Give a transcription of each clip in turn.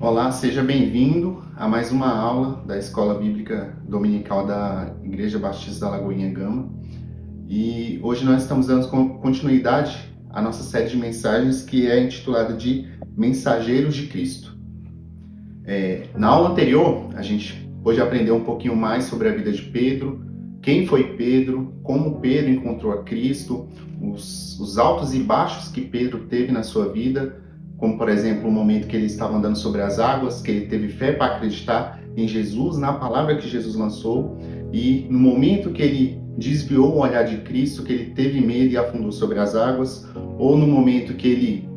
Olá, seja bem-vindo a mais uma aula da Escola Bíblica Dominical da Igreja Batista da Lagoinha Gama. E hoje nós estamos dando continuidade à nossa série de mensagens que é intitulada de Mensageiros de Cristo. Na aula anterior, a gente pôde aprender um pouquinho mais sobre a vida de Pedro, quem foi Pedro, como Pedro encontrou a Cristo, os altos e baixos que Pedro teve na sua vida, como, por exemplo, o momento que ele estava andando sobre as águas, que ele teve fé para acreditar em Jesus, na palavra que Jesus lançou, e no momento que ele desviou o olhar de Cristo, que ele teve medo e afundou sobre as águas, ou no momento que ele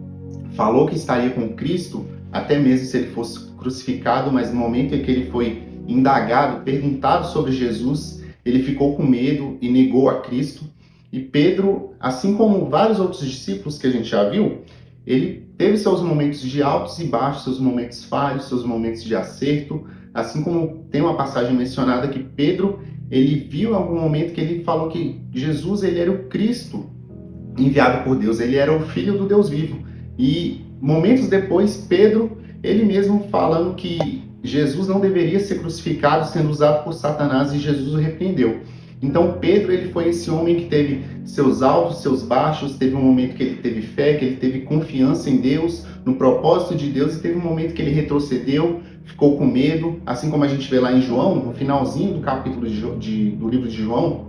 falou que estaria com Cristo, até mesmo se ele fosse crucificado, mas no momento em que ele foi indagado, perguntado sobre Jesus, ele ficou com medo e negou a Cristo. E Pedro, assim como vários outros discípulos que a gente já viu, ele teve seus momentos de altos e baixos, seus momentos falhos, seus momentos de acerto, assim como tem uma passagem mencionada que Pedro, ele viu em algum momento que ele falou que Jesus, ele era o Cristo enviado por Deus, ele era o Filho do Deus vivo. E momentos depois, Pedro, ele mesmo falando que Jesus não deveria ser crucificado, sendo usado por Satanás, e Jesus o repreendeu. Então Pedro, ele foi esse homem que teve seus altos, seus baixos, teve um momento que ele teve fé, que ele teve confiança em Deus, no propósito de Deus, e teve um momento que ele retrocedeu, ficou com medo, assim como a gente vê lá em João, no finalzinho do capítulo do livro de João,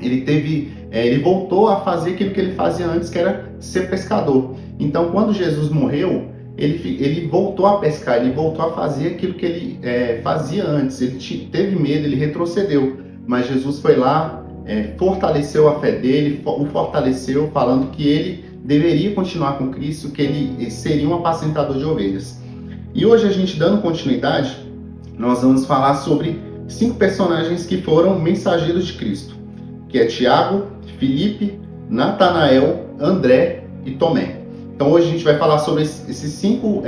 ele voltou a fazer aquilo que ele fazia antes, que era ser pescador. Então, quando Jesus morreu, ele voltou a pescar, ele voltou a fazer aquilo que ele fazia antes. Ele teve medo, ele retrocedeu. Mas Jesus foi lá, fortaleceu a fé dele, o fortaleceu, falando que ele deveria continuar com Cristo, que ele seria um apacentador de ovelhas. E hoje, a gente dando continuidade, nós vamos falar sobre 5 personagens que foram mensageiros de Cristo, que é Tiago, Filipe, Natanael, André e Tomé. Então hoje a gente vai falar sobre esses 5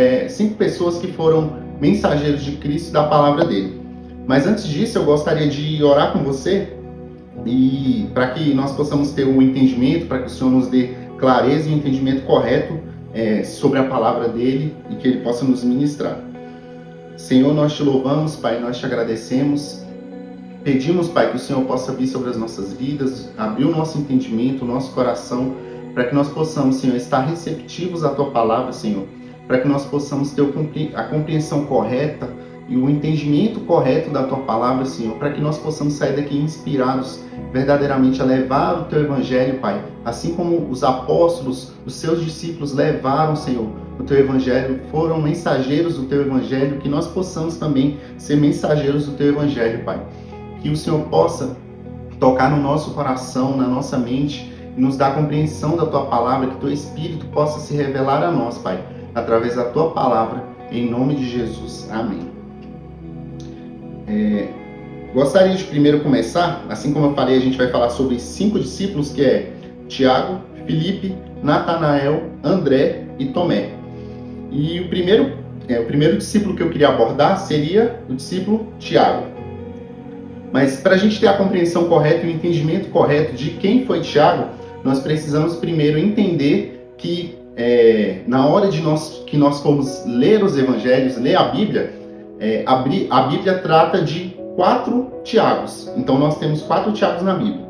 pessoas que foram mensageiros de Cristo e da palavra dele. Mas antes disso, eu gostaria de orar com você, e para que nós possamos ter um entendimento, para que o Senhor nos dê clareza e um entendimento correto sobre a palavra dele, e que ele possa nos ministrar. Senhor, nós te louvamos, Pai, nós te agradecemos. Pedimos, Pai, que o Senhor possa vir sobre as nossas vidas, abrir o nosso entendimento, o nosso coração, para que nós possamos, Senhor, estar receptivos à Tua palavra, Senhor, para que nós possamos ter a compreensão correta e o entendimento correto da Tua palavra, Senhor, para que nós possamos sair daqui inspirados verdadeiramente a levar o Teu Evangelho, Pai, assim como os apóstolos, os Seus discípulos levaram, Senhor, o Teu Evangelho, foram mensageiros do Teu Evangelho, que nós possamos também ser mensageiros do Teu Evangelho, Pai. Que o Senhor possa tocar no nosso coração, na nossa mente, e nos dar a compreensão da Tua palavra, que Teu Espírito possa se revelar a nós, Pai, através da Tua palavra, em nome de Jesus. Amém. Gostaria de primeiro começar, assim como eu falei, a gente vai falar sobre 5 discípulos, que é Tiago, Filipe, Natanael, André e Tomé. E o primeiro discípulo que eu queria abordar seria o discípulo Tiago. Mas para a gente ter a compreensão correta e o entendimento correto de quem foi Tiago, nós precisamos primeiro entender que na hora que nós formos ler os evangelhos, ler a Bíblia, a Bíblia trata de 4 Tiagos. Então nós temos 4 Tiagos na Bíblia.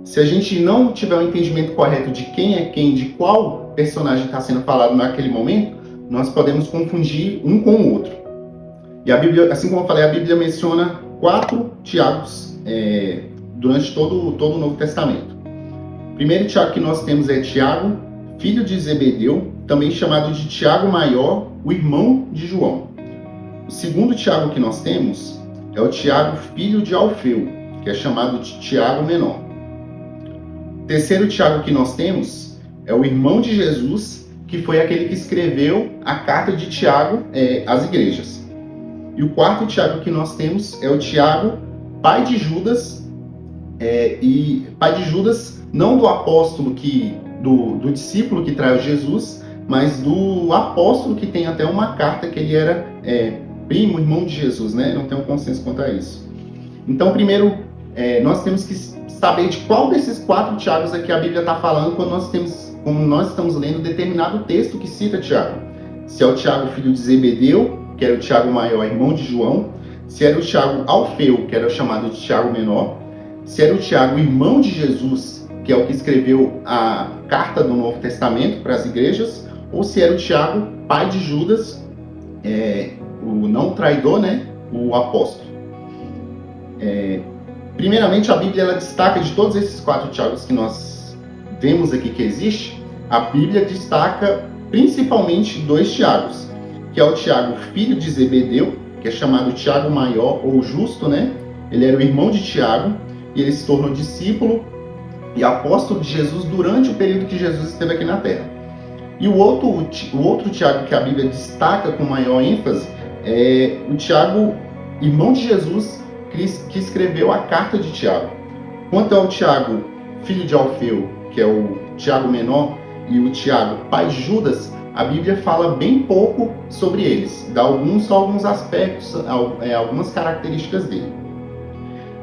Se a gente não tiver o entendimento correto de quem é quem, de qual personagem está sendo falado naquele momento, nós podemos confundir um com o outro. E a Bíblia, assim como eu falei, a Bíblia menciona 4 Tiagos durante todo o Novo Testamento. O primeiro Tiago que nós temos é Tiago, filho de Zebedeu, também chamado de Tiago Maior, o irmão de João. O segundo Tiago que nós temos é o Tiago, filho de Alfeu, que é chamado de Tiago Menor. O terceiro Tiago que nós temos é o irmão de Jesus, que foi aquele que escreveu a carta de Tiago às igrejas. E o quarto Tiago que nós temos é o Tiago, pai de Judas, pai de Judas, não do apóstolo, do discípulo que traiu Jesus, mas do apóstolo que tem até uma carta que ele era primo, irmão de Jesus, né? Não tem um consenso quanto a isso. Então, primeiro, nós temos que saber de qual desses 4 Tiagos aqui a Bíblia está falando quando nós estamos lendo determinado texto que cita Tiago. Se é o Tiago, filho de Zebedeu, que era o Tiago maior, irmão de João, se era o Tiago Alfeu, que era chamado de Tiago menor, se era o Tiago irmão de Jesus, que é o que escreveu a carta do Novo Testamento para as igrejas, ou se era o Tiago, pai de Judas, o não traidor, né, o apóstolo. Primeiramente, a Bíblia ela destaca de todos esses 4 Tiagos que nós vemos aqui que existe, a Bíblia destaca principalmente 2 Tiagos, que é o Tiago, filho de Zebedeu, que é chamado Tiago maior ou justo, né? Ele era o irmão de Tiago e ele se tornou discípulo e apóstolo de Jesus durante o período que Jesus esteve aqui na Terra. E o outro Tiago que a Bíblia destaca com maior ênfase é o Tiago, irmão de Jesus, que escreveu a carta de Tiago. Quanto ao Tiago, filho de Alfeu, que é o Tiago menor, e o Tiago, pai de Judas, a Bíblia fala bem pouco sobre eles, dá só alguns aspectos, algumas características dele.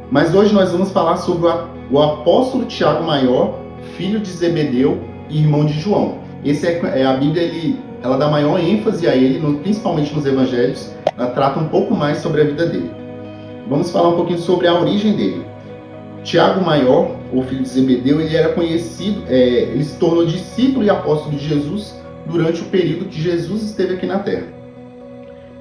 Mas hoje nós vamos falar sobre o apóstolo Tiago maior, filho de Zebedeu e irmão de João. A Bíblia ela dá maior ênfase a ele, principalmente nos evangelhos, ela trata um pouco mais sobre a vida dele. Vamos falar um pouquinho sobre a origem dele. Tiago maior, ou filho de Zebedeu, ele era conhecido, ele se tornou discípulo e apóstolo de Jesus durante o período que Jesus esteve aqui na Terra.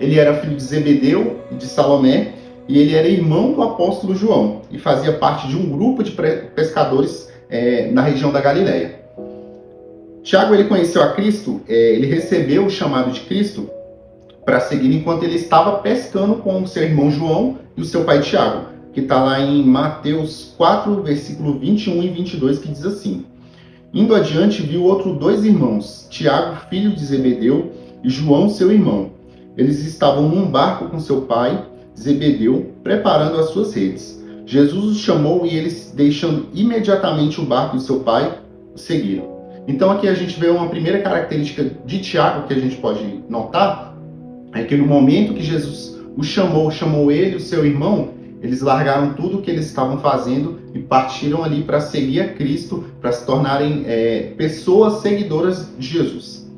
Ele era filho de Zebedeu e de Salomé, e ele era irmão do apóstolo João, e fazia parte de um grupo de pescadores na região da Galileia. Tiago ele conheceu a Cristo, ele recebeu o chamado de Cristo para seguir enquanto ele estava pescando com o seu irmão João e o seu pai Tiago, que está lá em Mateus 4, versículo 21 e 22, que diz assim: Indo adiante, viu outros 2 irmãos, Tiago, filho de Zebedeu, e João, seu irmão. Eles estavam num barco com seu pai, Zebedeu, preparando as suas redes. Jesus os chamou e eles, deixando imediatamente o barco e seu pai, o seguiram. Então aqui a gente vê uma primeira característica de Tiago que a gente pode notar, é que no momento que Jesus o chamou ele e o seu irmão, eles largaram tudo o que eles estavam fazendo e partiram ali para seguir a Cristo, para se tornarem pessoas seguidoras de Jesus.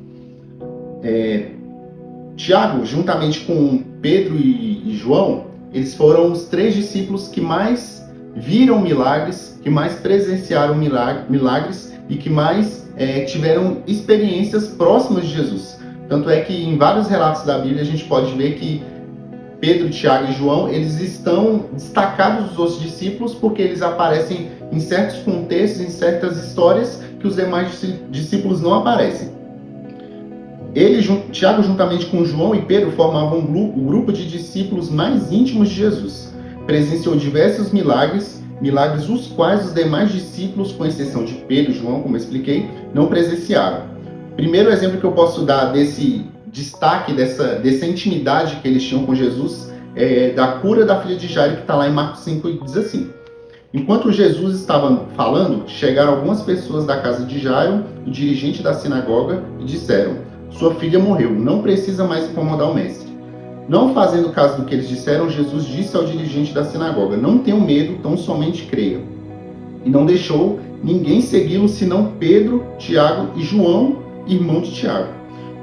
Tiago, juntamente com Pedro e João, eles foram os 3 discípulos que mais viram milagres, que mais presenciaram milagres e que mais tiveram experiências próximas de Jesus. Tanto é que em vários relatos da Bíblia a gente pode ver que Pedro, Tiago e João, eles estão destacados dos outros discípulos porque eles aparecem em certos contextos, em certas histórias que os demais discípulos não aparecem. Tiago, juntamente com João e Pedro, formavam o grupo de discípulos mais íntimos de Jesus. Presenciou diversos milagres os quais os demais discípulos, com exceção de Pedro e João, como eu expliquei, não presenciaram. O primeiro exemplo que eu posso dar desse destaque, dessa intimidade que eles tinham com Jesus, é da cura da filha de Jairo, que está lá em Marcos 5, e diz assim: Enquanto Jesus estava falando, chegaram algumas pessoas da casa de Jairo, o dirigente da sinagoga, e disseram: Sua filha morreu, não precisa mais incomodar o mestre. Não fazendo caso do que eles disseram, Jesus disse ao dirigente da sinagoga: Não tenham medo, tão somente creiam. E não deixou ninguém segui-lo, senão Pedro, Tiago e João, irmão de Tiago.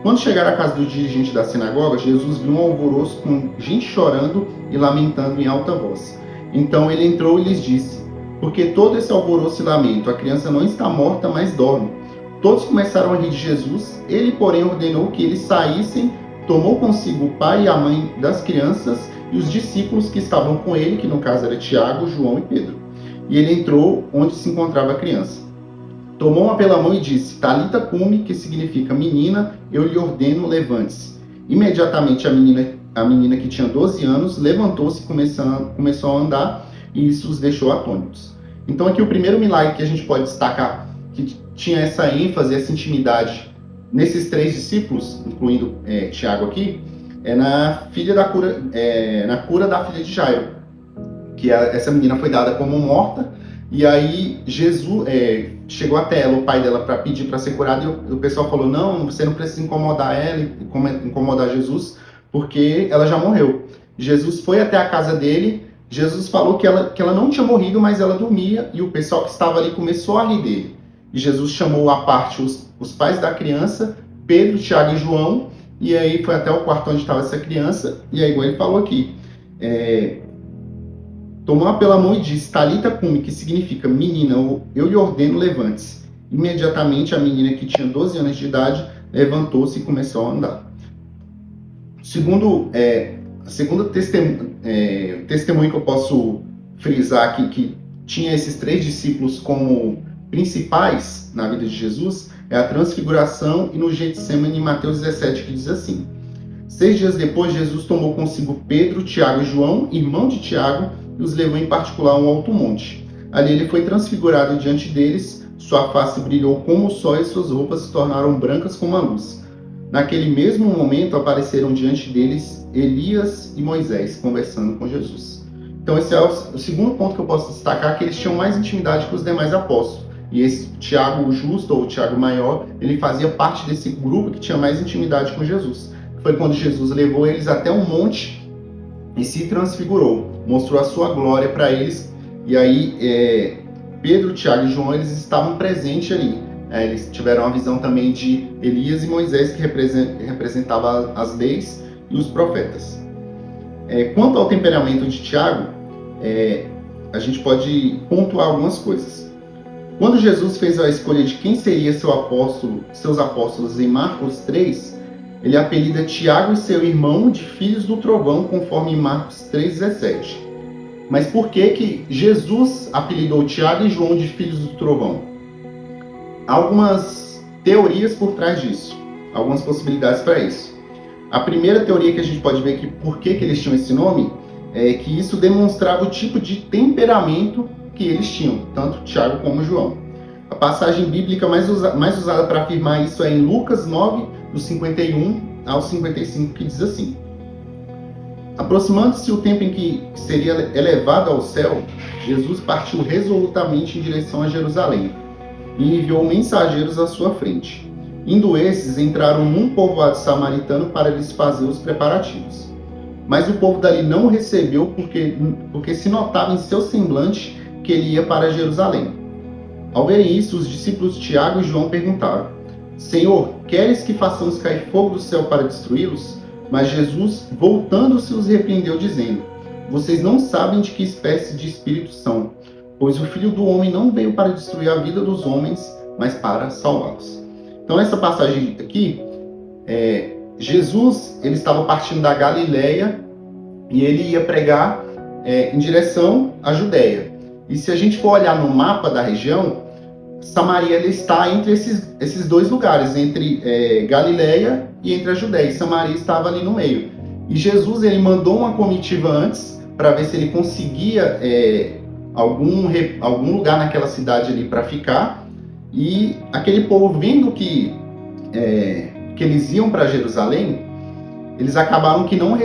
Quando chegaram à casa do dirigente da sinagoga, Jesus viu um alvoroço com gente chorando e lamentando em alta voz. Então ele entrou e lhes disse: Por que todo esse alvoroço e lamento? A criança não está morta, mas dorme. Todos começaram a rir de Jesus. Ele, porém, ordenou que eles saíssem, tomou consigo o pai e a mãe das crianças e os discípulos que estavam com ele, que no caso era Tiago, João e Pedro. E ele entrou onde se encontrava a criança. Tomou-a pela mão e disse: Talita cumi, que significa menina, eu lhe ordeno, levante-se. Imediatamente a menina que tinha 12 anos levantou-se e começou a andar, e isso os deixou atônitos. Então aqui o primeiro milagre que a gente pode destacar, que tinha essa ênfase, essa intimidade nesses 3 discípulos, incluindo Tiago aqui, é na cura da filha de Jairo, que essa menina foi dada como morta, e aí Jesus chegou até ela, o pai dela, para pedir para ser curada, e o pessoal falou: não, você não precisa incomodar ela, incomodar Jesus, porque ela já morreu. Jesus foi até a casa dele, Jesus falou que ela não tinha morrido, mas ela dormia, e o pessoal que estava ali começou a rir dele. E Jesus chamou à parte os pais da criança, Pedro, Tiago e João, e aí foi até o quarto onde estava essa criança, e aí igual ele falou aqui, tomou-a pela mão e disse, Talita cumi, que significa, menina, eu lhe ordeno, levante-se. Imediatamente a menina, que tinha 12 anos de idade, levantou-se e começou a andar. Segundo testemunho que eu posso frisar aqui, que tinha esses 3 discípulos como principais na vida de Jesus, é a transfiguração e no Getsemane, em Mateus 17, que diz assim: 6 dias depois, Jesus tomou consigo Pedro, Tiago e João, irmão de Tiago, e os levou em particular a um alto monte. Ali ele foi transfigurado diante deles, sua face brilhou como o sol e suas roupas se tornaram brancas como a luz. Naquele mesmo momento apareceram diante deles Elias e Moisés conversando com Jesus. Então esse é o segundo ponto que eu posso destacar, que eles tinham mais intimidade que os demais apóstolos. E esse Tiago o Justo, ou Tiago Maior, ele fazia parte desse grupo que tinha mais intimidade com Jesus. Foi quando Jesus levou eles até um monte e se transfigurou, mostrou a sua glória para eles. E aí Pedro, Tiago e João, eles estavam presentes ali. Eles tiveram a visão também de Elias e Moisés, que representava as leis e os profetas. Quanto ao temperamento de Tiago, a gente pode pontuar algumas coisas. Quando Jesus fez a escolha de quem seria seus apóstolos em Marcos 3, ele apelida Tiago e seu irmão de filhos do trovão, conforme em Marcos 3,17. Mas por que Jesus apelidou Tiago e João de filhos do trovão? Há algumas teorias por trás disso, algumas possibilidades para isso. A primeira teoria que a gente pode ver que por que eles tinham esse nome é que isso demonstrava o tipo de temperamento que eles tinham, tanto Tiago como João. A passagem bíblica mais usada para afirmar isso é em Lucas 9, do 51 ao 55, que diz assim: aproximando-se o tempo em que seria elevado ao céu, Jesus partiu resolutamente em direção a Jerusalém e enviou mensageiros à sua frente. Indo esses, entraram num povoado samaritano para lhes fazer os preparativos. Mas o povo dali não o recebeu porque se notava em seu semblante que ele ia para Jerusalém. Ao verem isso, os discípulos Tiago e João perguntaram: Senhor, queres que façamos cair fogo do céu para destruí-los? Mas Jesus, voltando-se, os repreendeu, dizendo: vocês não sabem de que espécie de espírito são, pois o Filho do Homem não veio para destruir a vida dos homens, mas para salvá-los. Então, essa passagem aqui, Jesus ele estava partindo da Galileia e ele ia pregar em direção à Judéia. E se a gente for olhar no mapa da região, Samaria ele está entre esses 2 lugares, entre Galileia e entre a Judéia. E Samaria estava ali no meio. E Jesus ele mandou uma comitiva antes para ver se ele conseguia algum lugar naquela cidade ali para ficar. E aquele povo, vendo que eles iam para Jerusalém, eles acabaram que não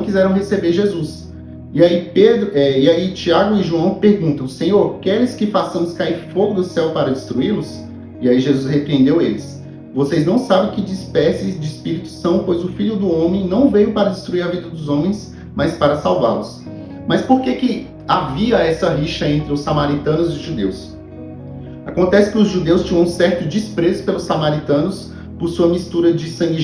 quiseram receber Jesus. E aí Tiago e João perguntam: Senhor, queres que façamos cair fogo do céu para destruí-los? E aí Jesus repreendeu eles: vocês não sabem que de espécies de espíritos são, pois o Filho do Homem não veio para destruir a vida dos homens, mas para salvá-los. Mas por que havia essa rixa entre os samaritanos e os judeus? Acontece que os judeus tinham um certo desprezo pelos samaritanos por sua mistura de sangue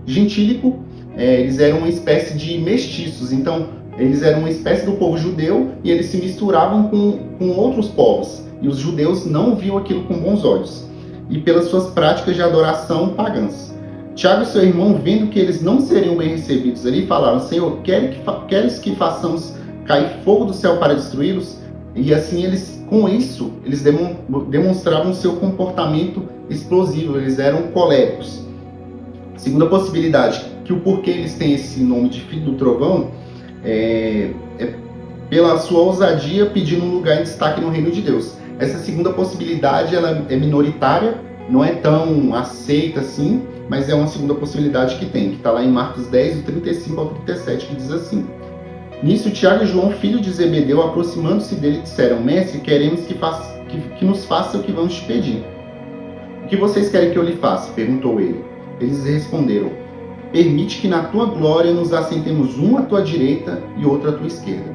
gentílico. Eles eram uma espécie de mestiços, então eles eram uma espécie do povo judeu e eles se misturavam com outros povos. E os judeus não viam aquilo com bons olhos, e pelas suas práticas de adoração pagãs. Tiago e seu irmão, vendo que eles não seriam bem recebidos ali, falaram: Senhor, queres que façamos cair fogo do céu para destruí-los? E assim, com isso, eles demonstravam seu comportamento explosivo, eles eram coléricos. Segunda possibilidade, que o porquê eles têm esse nome de Filho do Trovão, é pela sua ousadia pedindo um lugar em destaque no reino de Deus. Essa segunda possibilidade ela é minoritária, não é tão aceita assim, mas é uma segunda possibilidade que está lá em Marcos 10, do 35 ao 37, que diz assim: nisso, Tiago e João, filho de Zebedeu, aproximando-se dele, disseram: Mestre, queremos que nos faça o que vamos te pedir. O que vocês querem que eu lhe faça? Perguntou ele. Eles responderam: permite que na tua glória nos assentemos um à tua direita e outro à tua esquerda.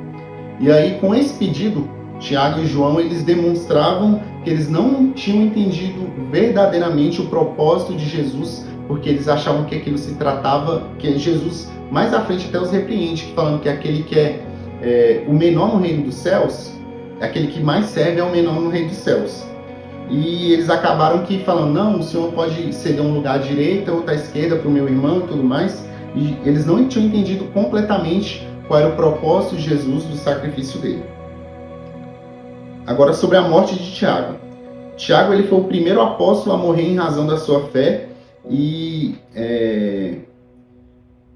E aí, com esse pedido, Tiago e João, eles demonstravam que eles não tinham entendido verdadeiramente o propósito de Jesus porque eles achavam que aquilo se tratava, que Jesus, mais à frente até os repreende, falando que aquele que é o menor no reino dos céus, aquele que mais serve é o menor no reino dos céus. E eles acabaram que falando, não, o senhor pode ceder um lugar à direita ou à esquerda para o meu irmão e tudo mais. E eles não tinham entendido completamente qual era o propósito de Jesus, do sacrifício dele. Agora, sobre a morte de Tiago. Tiago, ele foi o primeiro apóstolo a morrer em razão da sua fé. E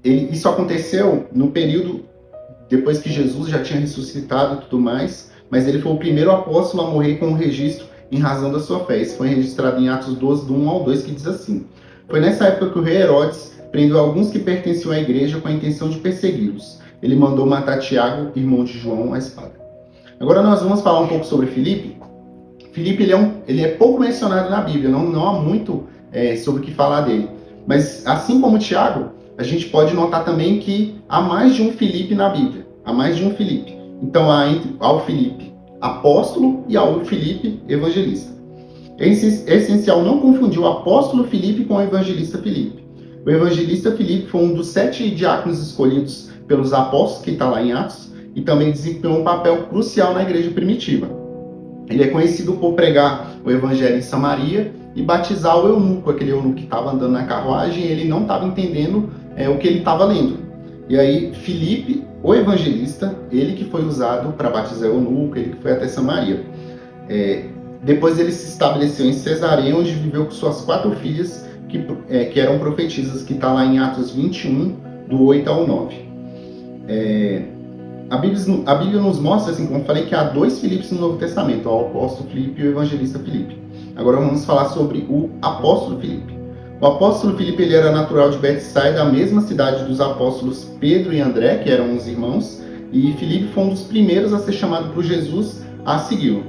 isso aconteceu no período depois que Jesus já tinha ressuscitado e tudo mais. Mas ele foi o primeiro apóstolo a morrer com um registro em razão da sua fé. Isso foi registrado em Atos 12, do 1 ao 2, que diz assim: foi nessa época que o rei Herodes prendeu alguns que pertenciam à igreja com a intenção de persegui-los. Ele mandou matar Tiago, irmão de João, à espada. Agora nós vamos falar um pouco sobre Filipe. Filipe ele é pouco mencionado na Bíblia, não há muito sobre o que falar dele. Mas assim como Tiago, a gente pode notar também que há mais de um Filipe na Bíblia. Há mais de um Filipe. Então há o Filipe apóstolo e ao Filipe evangelista. É essencial não confundir o apóstolo Filipe com o evangelista Filipe. O evangelista Filipe foi um dos 7 diáconos escolhidos pelos apóstolos, que está lá em Atos, e também desempenhou um papel crucial na igreja primitiva. Ele é conhecido por pregar o evangelho em Samaria e batizar o eunuco, aquele eunuco que estava andando na carruagem, e ele não estava entendendo o que ele estava lendo. E aí Filipe, o evangelista, ele que foi usado para batizar o eunuco, ele que foi até Samaria. Depois ele se estabeleceu em Cesareia, onde viveu com suas 4 filhas, que eram profetisas, que está lá em Atos 21, do 8 ao 9. A Bíblia nos mostra, assim como eu falei, que há 2 Filipes no Novo Testamento, o apóstolo Filipe e o evangelista Filipe. Agora vamos falar sobre o apóstolo Filipe. O apóstolo Filipe, ele era natural de Betsaida, a mesma cidade dos apóstolos Pedro e André, que eram os irmãos, e Filipe foi um dos primeiros a ser chamado por Jesus a segui-lo.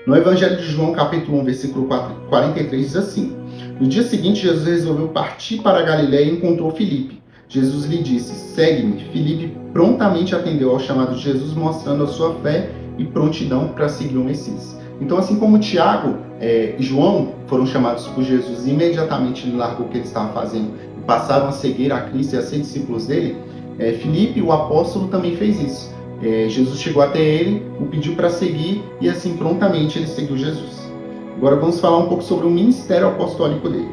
No Evangelho de João, capítulo 1, versículo 43, diz assim: no dia seguinte, Jesus resolveu partir para a Galiléia e encontrou Filipe. Jesus lhe disse: segue-me. Filipe prontamente atendeu ao chamado de Jesus, mostrando a sua fé e prontidão para seguir o Messias. Então, assim como Tiago e João foram chamados por Jesus e imediatamente ele largou o que ele estava fazendo e passaram a seguir a Cristo e a ser discípulos dele, Filipe, o apóstolo, também fez isso. Jesus chegou até ele, o pediu para seguir e assim prontamente ele seguiu Jesus. Agora vamos falar um pouco sobre o ministério apostólico dele.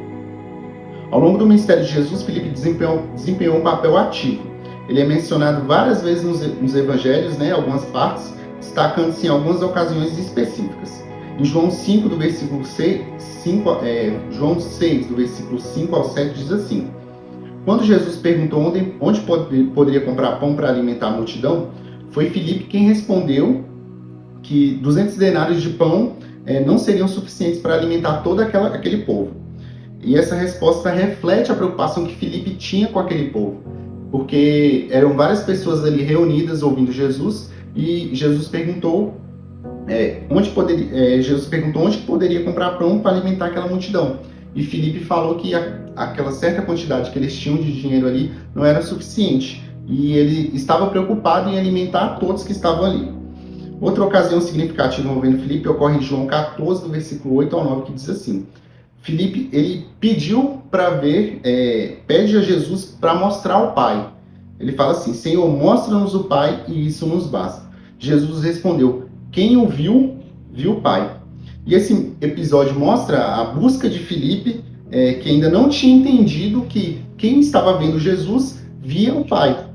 Ao longo do ministério de Jesus, Filipe desempenhou um papel ativo. Ele é mencionado várias vezes nos evangelhos, algumas partes, destacando-se em algumas ocasiões específicas. Em João 5, do versículo 6, João 6, do versículo 5 ao 7, diz assim: quando Jesus perguntou onde poderia comprar pão para alimentar a multidão, foi Filipe quem respondeu que 200 denários de pão não seriam suficientes para alimentar todo aquele povo. E essa resposta reflete a preocupação que Filipe tinha com aquele povo, porque eram várias pessoas ali reunidas ouvindo Jesus, e Jesus perguntou onde poderia comprar pão para alimentar aquela multidão. E Filipe falou que aquela certa quantidade que eles tinham de dinheiro ali não era suficiente, e ele estava preocupado em alimentar todos que estavam ali. Outra ocasião significativa envolvendo Filipe ocorre em João 14, do versículo 8 ao 9, que diz assim: Filipe, ele pediu para ver, pede a Jesus para mostrar o Pai. Ele fala assim: Senhor, mostra-nos o Pai e isso nos basta. Jesus respondeu: quem o viu, viu o Pai. E esse episódio mostra a busca de Filipe, que ainda não tinha entendido que quem estava vendo Jesus via o Pai.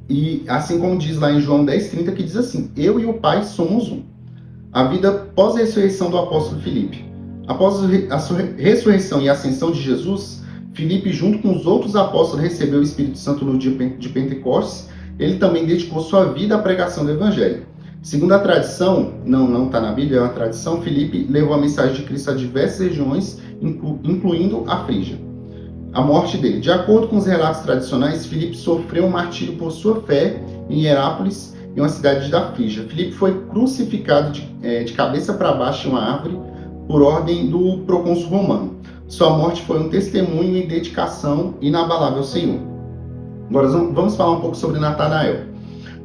E assim como diz lá em João 10:30, que diz assim: eu e o Pai somos um. A vida pós-ressurreição do apóstolo Filipe. Após a ressurreição e a ascensão de Jesus, Filipe, junto com os outros apóstolos, recebeu o Espírito Santo no dia de Pentecostes. Ele também dedicou sua vida à pregação do Evangelho. Segundo a tradição, não está na Bíblia, é uma tradição, Filipe levou a mensagem de Cristo a diversas regiões, incluindo a Frígia. A morte dele. De acordo com os relatos tradicionais, Filipe sofreu um martírio por sua fé em Hierápolis, em uma cidade da Frígia. Filipe foi crucificado de cabeça para baixo em uma árvore por ordem do procônsul romano. Sua morte foi um testemunho e dedicação inabalável ao Senhor. Agora vamos falar um pouco sobre Natanael.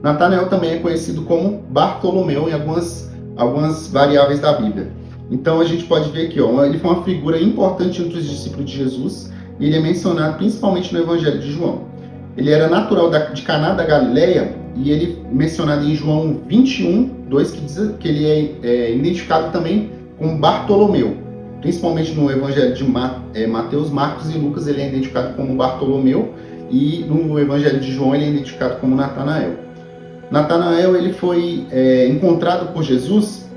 Natanael também é conhecido como Bartolomeu em algumas variáveis da Bíblia. Então a gente pode ver aqui, ele foi uma figura importante entre os discípulos de Jesus. e ele é mencionado principalmente no Evangelho de João. Ele era natural de Caná da Galileia, e ele é mencionado em João 21:2, que diz que ele é identificado também como Bartolomeu. Principalmente no Evangelho de Mateus, Marcos e Lucas, ele é identificado como Bartolomeu, e no Evangelho de João ele é identificado como Natanael. Natanael, ele foi encontrado por Jesus,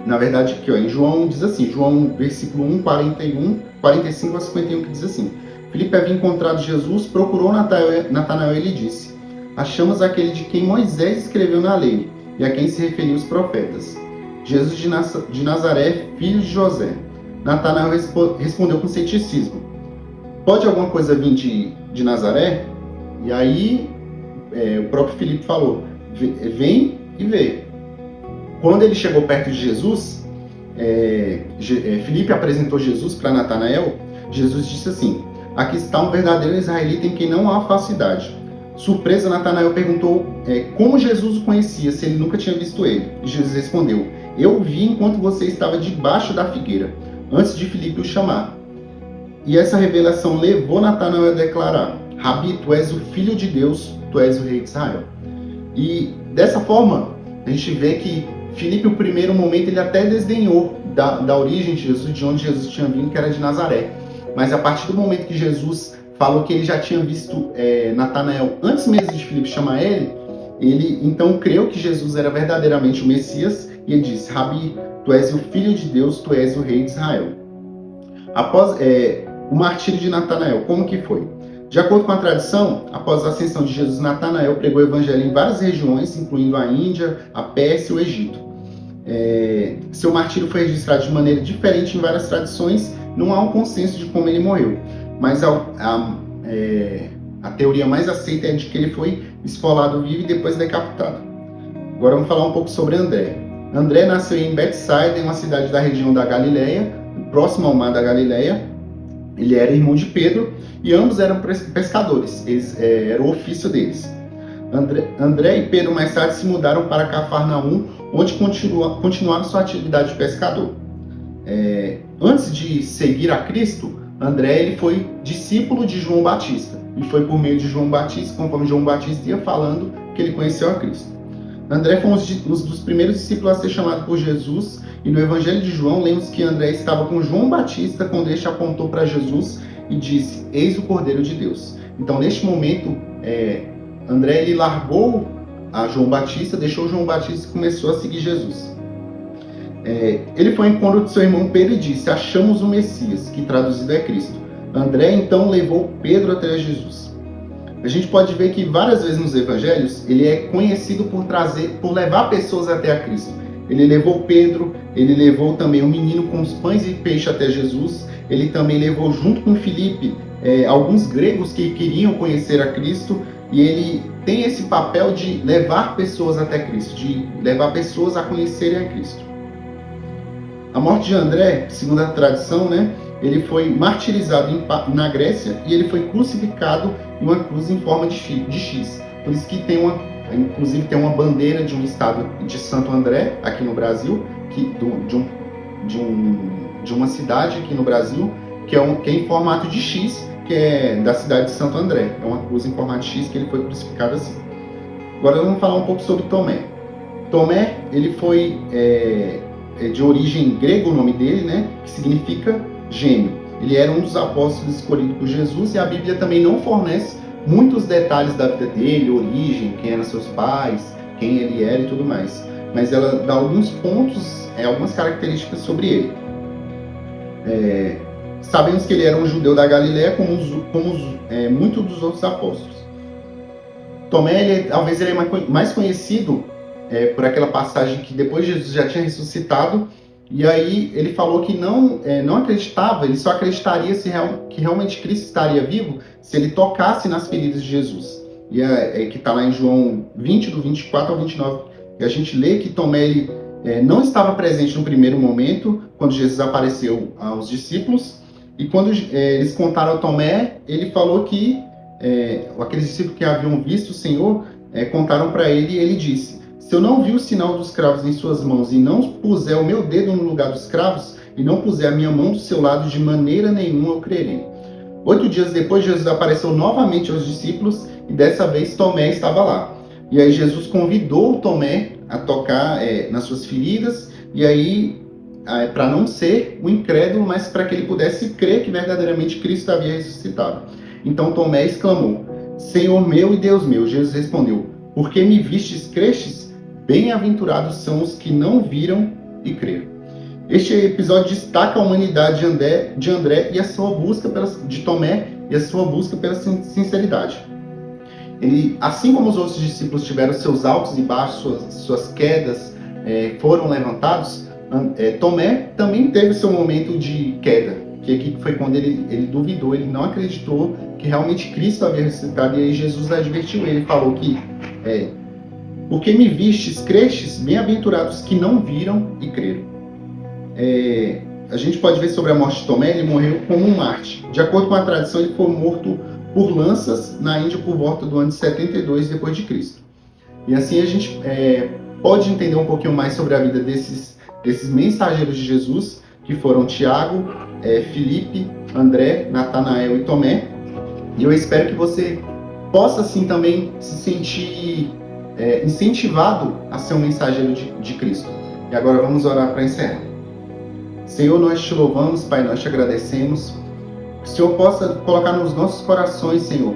na verdade aqui em João diz assim, João versículo 1, 45 a 51, que diz assim: Filipe havia encontrado Jesus, procurou Natanael e lhe disse: achamos aquele de quem Moisés escreveu na lei, e a quem se referiam os profetas, Jesus de Nazaré, filho de José. Natanael respondeu com ceticismo: pode alguma coisa vir de Nazaré? E aí o próprio Filipe falou: vem e vê. Quando ele chegou perto de Jesus, Filipe apresentou Jesus para Natanael. Jesus disse assim: aqui está um verdadeiro israelita em quem não há falsidade. Surpreso, Natanael perguntou como Jesus o conhecia, se ele nunca tinha visto ele. E Jesus respondeu: eu o vi enquanto você estava debaixo da figueira, antes de Filipe o chamar. E essa revelação levou Natanael a declarar: Rabi, tu és o Filho de Deus, tu és o Rei de Israel. E dessa forma, a gente vê que Filipe, no primeiro momento, ele até desdenhou da origem de Jesus, de onde Jesus tinha vindo, que era de Nazaré. Mas a partir do momento que Jesus falou que ele já tinha visto Natanael antes mesmo de Filipe chamar ele então creu que Jesus era verdadeiramente o Messias, e ele disse: Rabi, tu és o Filho de Deus, tu és o Rei de Israel. Após o martírio de Natanael, como que foi? De acordo com a tradição, após a ascensão de Jesus, Natanael pregou o evangelho em várias regiões, incluindo a Índia, a Pérsia e o Egito. Seu martírio foi registrado de maneira diferente em várias tradições, não há um consenso de como ele morreu, mas a teoria mais aceita é de que ele foi esfolado vivo e depois decapitado. Agora vamos falar um pouco sobre André. André nasceu em Betsaida, uma cidade da região da Galileia, próximo ao mar da Galileia. Ele era irmão de Pedro e ambos eram pescadores, era o ofício deles. André e Pedro mais tarde se mudaram para Cafarnaum, onde continuaram sua atividade de pescador. Antes de seguir a Cristo, André ele foi discípulo de João Batista, e foi por meio de João Batista, conforme João Batista ia falando, que ele conheceu a Cristo. André foi um dos primeiros discípulos a ser chamado por Jesus, e no Evangelho de João lemos que André estava com João Batista quando este apontou para Jesus e disse: eis o Cordeiro de Deus. Então, neste momento, André ele largou a João Batista, deixou João Batista e começou a seguir Jesus. Ele foi ao encontro de seu irmão Pedro e disse: achamos o Messias, que traduzido é Cristo. André então levou Pedro até Jesus. A gente pode ver que várias vezes nos evangelhos ele é conhecido por levar pessoas até a Cristo. Ele levou Pedro, ele levou também um menino com os pães e peixe até Jesus. Ele também levou junto com Filipe alguns gregos que queriam conhecer a Cristo. E ele tem esse papel de levar pessoas até Cristo, de levar pessoas a conhecerem a Cristo. A morte de André, segundo a tradição, ele foi martirizado na Grécia e ele foi crucificado em uma cruz em forma de X. Por isso que inclusive tem uma bandeira de um estado de Santo André, aqui no Brasil, de uma cidade aqui no Brasil, que é em formato de X, que é da cidade de Santo André. É uma cruz em formato de X que ele foi crucificado assim. Agora vamos falar um pouco sobre Tomé. Tomé, ele foi de origem grega o nome dele, que significa gêmeo. Ele era um dos apóstolos escolhidos por Jesus, e a Bíblia também não fornece muitos detalhes da vida dele, origem, quem eram seus pais, quem ele era e tudo mais. Mas ela dá alguns pontos, algumas características sobre ele. Sabemos que ele era um judeu da Galileia, como muitos dos outros apóstolos. Tomé, talvez ele é mais conhecido por aquela passagem que depois Jesus já tinha ressuscitado, e aí ele falou que não acreditava, ele só acreditaria que realmente Cristo estaria vivo se ele tocasse nas feridas de Jesus. E que está lá em João 20, do 24 ao 29, e a gente lê que Tomé ele, não estava presente no primeiro momento, quando Jesus apareceu aos discípulos, e quando eles contaram a Tomé, ele falou que aqueles discípulos que haviam visto o Senhor contaram para ele, e ele disse: se eu não vi o sinal dos cravos em suas mãos e não puser o meu dedo no lugar dos cravos e não puser a minha mão do seu lado, de maneira nenhuma eu crerei. 8 dias depois, Jesus apareceu novamente aos discípulos e dessa vez Tomé estava lá. E aí Jesus convidou Tomé a tocar nas suas feridas, e aí para não ser o incrédulo, mas para que ele pudesse crer que verdadeiramente Cristo havia ressuscitado. Então Tomé exclamou: Senhor meu e Deus meu. Jesus respondeu: Por que me vistes, crestes? Bem-aventurados são os que não viram e creram. Este episódio destaca a humanidade de André e a sua busca de Tomé e a sua busca pela sinceridade. Ele, assim como os outros discípulos tiveram seus altos e baixos, suas quedas foram levantados, Tomé também teve seu momento de queda, que aqui foi quando ele duvidou, ele não acreditou que realmente Cristo havia ressuscitado, e aí Jesus advertiu ele, falou que porque me vistes, crestes, bem-aventurados que não viram e creram. A gente pode ver sobre a morte de Tomé, ele morreu como um mártir. De acordo com a tradição, ele foi morto por lanças na Índia por volta do ano de 72 depois de Cristo. E assim a gente pode entender um pouquinho mais sobre a vida desses mensageiros de Jesus, que foram Tiago, Filipe, André, Natanael e Tomé. E eu espero que você possa assim também se sentir incentivado a ser um mensageiro de Cristo. E agora vamos orar para encerrar. Senhor, nós te louvamos, Pai, nós te agradecemos. Que o Senhor possa colocar nos nossos corações, Senhor,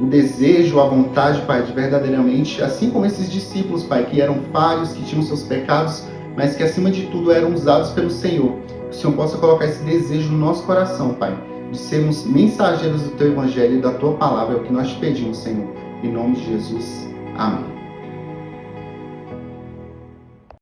o desejo, a vontade, Pai, de verdadeiramente, assim como esses discípulos, Pai, que eram falhos, que tinham seus pecados, mas que acima de tudo eram usados pelo Senhor. Que o Senhor possa colocar esse desejo no nosso coração, Pai, de sermos mensageiros do Teu Evangelho e da Tua Palavra, é o que nós te pedimos, Senhor. Em nome de Jesus. Amém.